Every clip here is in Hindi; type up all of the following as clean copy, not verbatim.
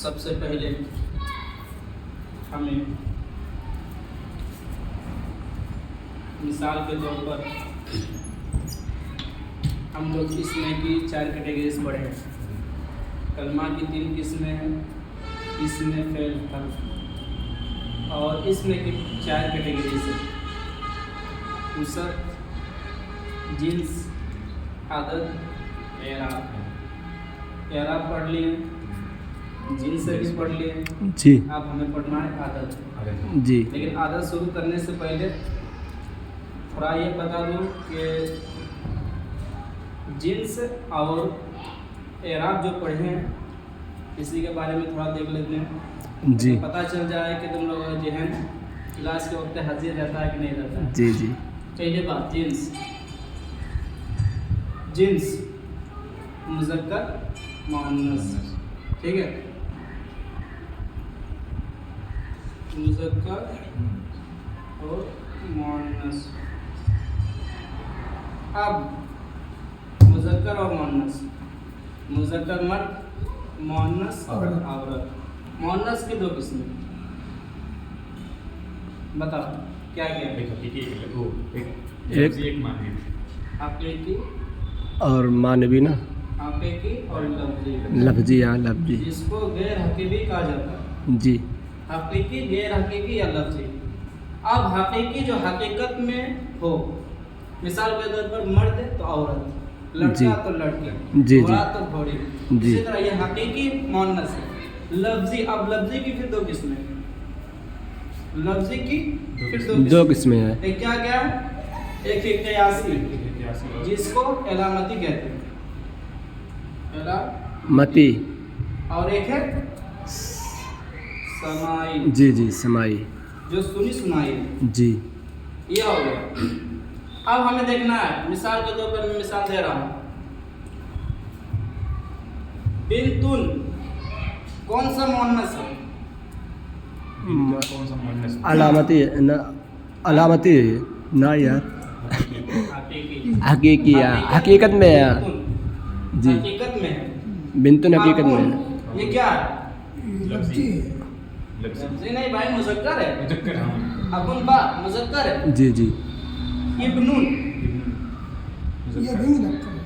सबसे पहले हमें मिसाल के तौर पर हम लोग इसमें की 4 कैटेगरीज पढ़े हैं। कलमा की 3 किस्में हैं, इसमें फेल हर्फ, और इसमें की 4 कैटेगरीज हैं। उसत, जिन्स, आदत, एराब। एराब पढ़ लिए, जिन्स से भी पढ़ लिए जी। अब हमें पढ़ना है आदत जी। लेकिन आदत शुरू करने से पहले थोड़ा ये बता दूं कि जिन्स और एराब जो पढ़े हैं इसी के बारे में थोड़ा देख लेते हैं जी। तो पता चल जाए कि तुम लोग जो है क्लास के वक्त हाजिर रहता है कि नहीं रहता है। जी। जी। पहले बात जिन्स। जिन्स मुज़क्कर मुअन्नस, ठीक है। मुज़क्कर और मुअन्नस। अब मुज़क्कर और मुअन्नस, मुज़क्कर मर्द, मुअन्नस औरत। मुअन्नस की 2 किस्में बताओ क्या क्या है? एक हकीकी और मानवी ना, हकीकी और लफ्जी। लफ्जी। हाँ, लफ्जी। जिसको गैर हकीकी कहा जाता है। जी। हकीकी, गैर हकीकी या लफ्जी। अब हकीकी जो हकीकत में हो, मिसाल के तौर पर मर्द है तो औरत, लड़का तो लड़की, जी। घोड़ा तो घोड़ी। जी। इसी तरह ये हकीकी मुअन्नस है। लफ्जी, अब लफ्जी की फिर 2 किस्में। लफ्जी की फिर 2 किस्में हैं। एक क्या क्या है? एक है क़यासी, जिसको एलामती कहते हैं, मती। और एक है समाई। जी। जी, समाई। जो सुनी सुनाई है। जी। ये हो गया। अब हमें देखना है, मिसाल के तौर पर मैं मिसाल दे रहा हूँ। बिन्तुन कौन सा मुअन्नस है? अलामती न, अलामती ना यार, हकीकी। हकीकत में है। जी। हकीकत में है। बिन्तुन हकीकत में है। ये क्या है? लफ्जी लफ्जी नहीं भाई, मुज़क्कर है। अकुन बा मुज़क्कर है। जी। जी। इब्नुन, ये भी मुज़क्कर है।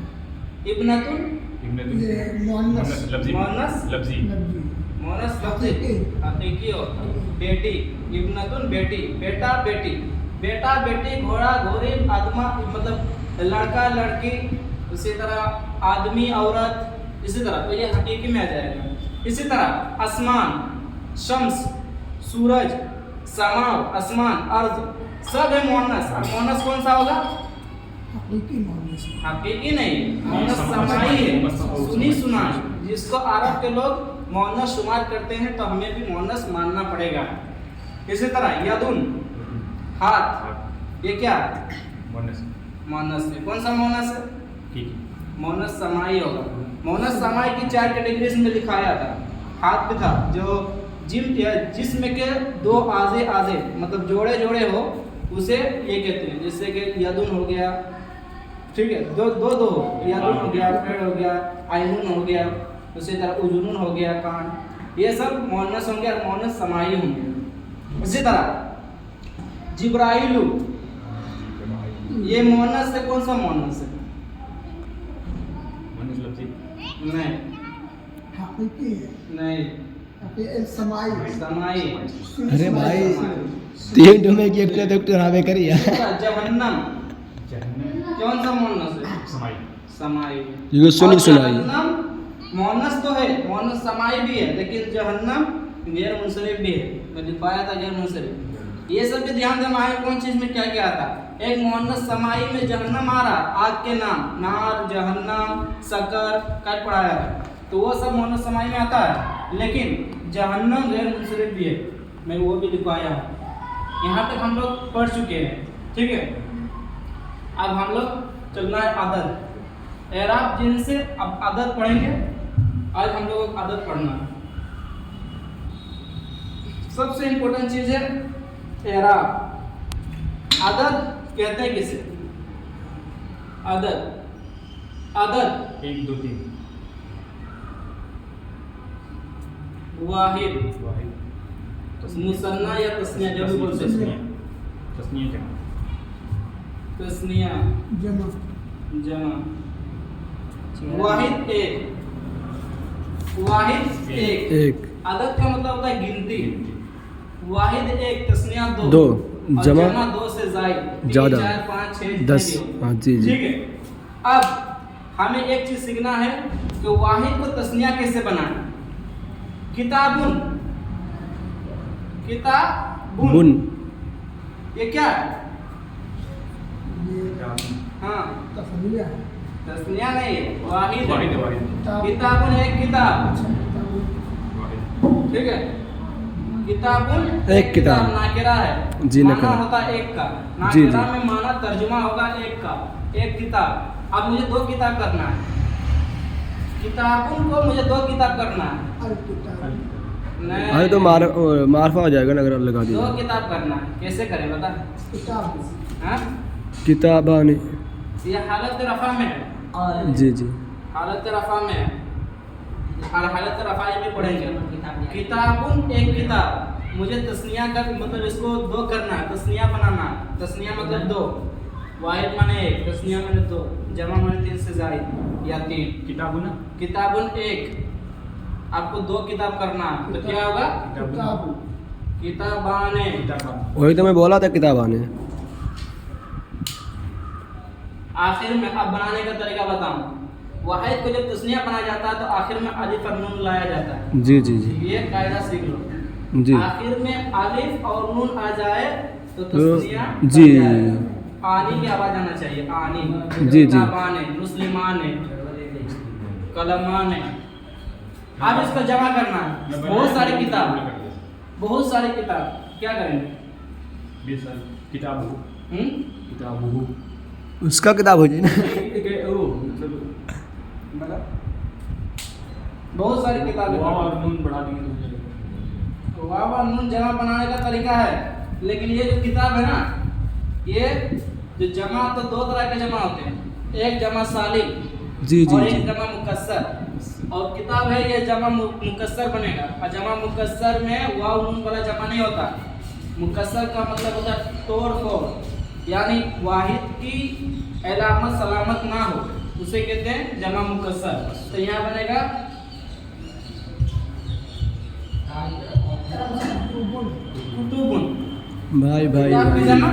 इब्नतुन ये मुअन्नस मुअन्नस, लफ्जी मुअन्नस लफ्जी, हकीकी हो। बेटी, इब्नतुन बेटी, बेटा बेटी, बेटा बेटी, घोड़ा घोड़ी, आदमा मतलब लड़का लड़की, इसी तरह आदमी औरत, इसी तरह तो ये हकीकी में आ जाएगा। इसी तरह आसमान, शम्स, सूरज, समाव, आसमान, अर्ज, सब है मुअन्नस। अब मुअन्नस कौन सा होगा? हकीकी मुअन्नस हकीकी नहीं, मुअन्नस समाई है, सुनी सुनाई, जिसको अरब के लोग मुअन्नस शुमार करते हैं तो हमें भी मुअन्नस मानना पड़ेगा। इसी तरह यदुन हाथ, ये क्या मुअन्नस है। कौन सा मुअन्नस है? मुअन्नस समाई होगा। मुअन्नस समाई की 4 कैटेगरीज में लिखाया था। हाथ पे था जो जिसमें के 2 आजे मतलब जोड़े जोड़े हो उसे ये कहते हैं। जैसे कि यदुन हो गया, ठीक है, दो यदुन हो गया, पेड़ हो गया, आइनुन हो गया, उसी तरह उजुनुन हो गया, कान, ये सब मुअन्नस होंगे और मुअन्नस समाई होंगे। इसी तरह जिब्राइलु, ये मुअन्नस है। कौन सा मुअन्नस है? नहीं हकीकी है। नहीं, समाई समाई। अरे भाई, 3 में की डॉक्टर हमें करिए। जहन्नम कौन सा मुअन्नस है? समाई। ये सुनी सुनाई। जहन्नम मुअन्नस तो है, मुअन्नस समाई भी है, लेकिन जहन्नम गैर मुंसरिफ भी है। मैं लिखवाया था गैर मुंसरिफ। ये सब भी ध्यान देना है कौन चीज में क्या क्या आता। एक मुअन्नस समाई में जहन्नम आ रहा, आग के नाम, नार, जहन्नम, सकर, कल पढ़ाया था, तो वो सब मुअन्नस समाई में आता है। लेकिन जहन्नम गैर मुंसरिफ भी है, मैं वो भी लिखवाया हूँ। यहाँ तक हम लोग पढ़ चुके हैं, ठीक है। अब हम लोग चलना है आदत, एराब जिनसे अब आदत पढ़ेंगे। आज हम लोगों को आदत पढ़ना है। सबसे इम्पोर्टेंट चीज़ है एराब। अदद कहते हैं किसे? अदद, अदद 1 2 3 वाहिद, वाहिद मुसन्ना या तस्निया जो भी बोल सकते हैं। तस्नीया क्या? तस्निया जमा जमा। वाहिद एक, वाहिद एक। एक अदद का मतलब होता है गिनती। वाहिद एक, तस्निया दो, दो, और जमा जमा दो से जायद, 3 ज्यादा, 4 5 6 10। हाँ जी जी। ठीक है। अब हमें एक चीज सीखना है कि वाहिद को तस्निया कैसे बनाना। किताबुन, किताबुन बुन ये क्या है? ये हाँ तस्नीया है तस्निया नहीं है, वाहिद है। वाहिद वाहिद किताब किताबुन एक किताब, अच्छा किताब वाहिद ठीक है। किताबुन एक किताब। नाकिरा है, जी, माना नकरा। होता है एक का। जी, नाकिरा जी। में माना तर्जुमा होगा एक का, एक किताब। अब मुझे 2 किताब करना है। किताबुन को मुझे 2 किताब करना है। अल किताब नहीं, अरे तो मारफा हो जाएगा ना अगर लगा 2 दिया। किताब करना है, कैसे करें बता? किताब हाँ किताबानी। ये हालत रफा में है, जी जी। हालत रफा में है। और हालत रफा ये भी पढ़ेंगे। किताबुन एक किताब, मुझे तस्निया का मतलब इसको 2 करना है, तस्निया बनाना। तस्निया मतलब 2, वाहिद माने 1, तस्निया माने 2, जमा माने 3 से जायद या 3। किताबुन किताबुन एक, आपको 2 किताब करना है, तो क्या होगा? किताब किताबाने। किताबान वही तो मैं बोला था किताबानी। आखिर में अब बनाने का तरीका बताऊं। वाहिद को जब तस्निया बनाया जाता है तो आखिर में अलिफ और नून लाया जाता है। जी जी जी ये कायदा सीख लो। जी आखिर में अलिफ और नून आ जाए तो तस्निया जी। बन जाएगा। आनी की आवाज आना चाहिए, आनी। जी, जी। किताबाने, मुस्लिमाने, कलमाने। अब इसको जमा करना है। बहुत सारी किताब, बहुत सारी किताब, क्या करेंगे? बेसल किताबु हम्म? किताबु उसका किताब हो जाए ना। मतलब बहुत सारी किताबें। वाव और नून बढ़ा देंगे तो हो जाएगा। वाव और नून जमा बनाने का तरीका है, लेकिन ये जो किताब है ना, ये जो जमा तो 2 तरह के जमा होते हैं। एक जमा सालिम जी जी और जी। एक जमा मुकस्सर। और किताब है ये जमा मुकस्सर बनेगा। और जमा मुकस्सर में वाव नून वाला जमा नहीं होता। मुकस्सर का मतलब होता है तोड़ फोड़, यानी वाहिद की अलामत सलामत ना हो, उसे कहते हैं जमा मुकस्सर। तो यहाँ बनेगा कुतुबुन। भाई भाई किताब की भाई। जमा